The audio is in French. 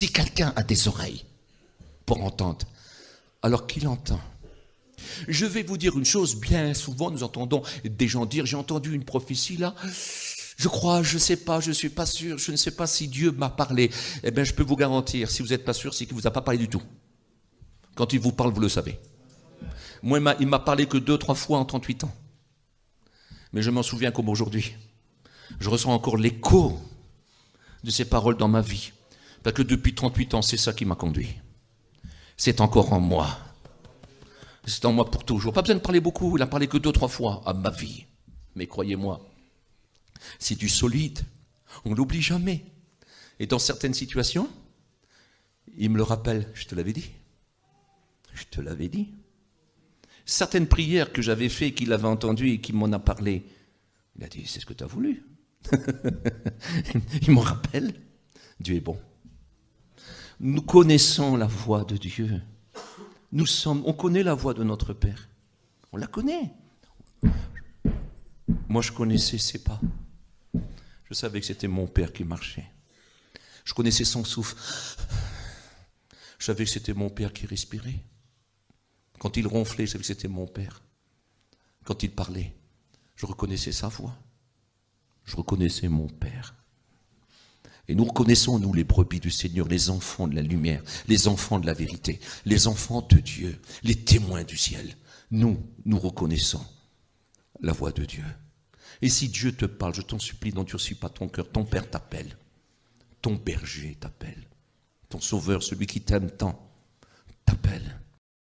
Si quelqu'un a des oreilles pour entendre, alors qu'il entend. Je vais vous dire une chose, bien souvent nous entendons des gens dire, j'ai entendu une prophétie là, je crois, je ne sais pas, je ne suis pas sûr, je ne sais pas si Dieu m'a parlé. Eh bien je peux vous garantir, si vous n'êtes pas sûr, c'est qu'il ne vous a pas parlé du tout. Quand il vous parle, vous le savez. Moi, il m'a parlé que 2-3 fois en 38 ans. Mais je m'en souviens comme aujourd'hui. Je ressens encore l'écho de ces paroles dans ma vie. Parce que depuis 38 ans, c'est ça qui m'a conduit. C'est encore en moi. C'est en moi pour toujours. Pas besoin de parler beaucoup, il a parlé que 2-3 fois à ma vie. Mais croyez-moi, c'est du solide. On ne l'oublie jamais. Et dans certaines situations, il me le rappelle. Je te l'avais dit. Je te l'avais dit. Certaines prières que j'avais faites, qu'il avait entendues et qu'il m'en a parlé, il a dit, c'est ce que tu as voulu. Il m'en rappelle. Dieu est bon. Nous connaissons la voix de Dieu. On connaît la voix de notre Père. On la connaît. Moi, je connaissais ses pas. Je savais que c'était mon Père qui marchait. Je connaissais son souffle. Je savais que c'était mon Père qui respirait. Quand il ronflait, je savais que c'était mon Père. Quand il parlait, je reconnaissais sa voix. Je reconnaissais mon Père. Et nous reconnaissons, nous, les brebis du Seigneur, les enfants de la lumière, les enfants de la vérité, les enfants de Dieu, les témoins du ciel. Nous reconnaissons la voix de Dieu. Et si Dieu te parle, je t'en supplie, n'endurcis pas ton cœur. Ton Père t'appelle. Ton berger t'appelle. Ton Sauveur, celui qui t'aime tant, t'appelle.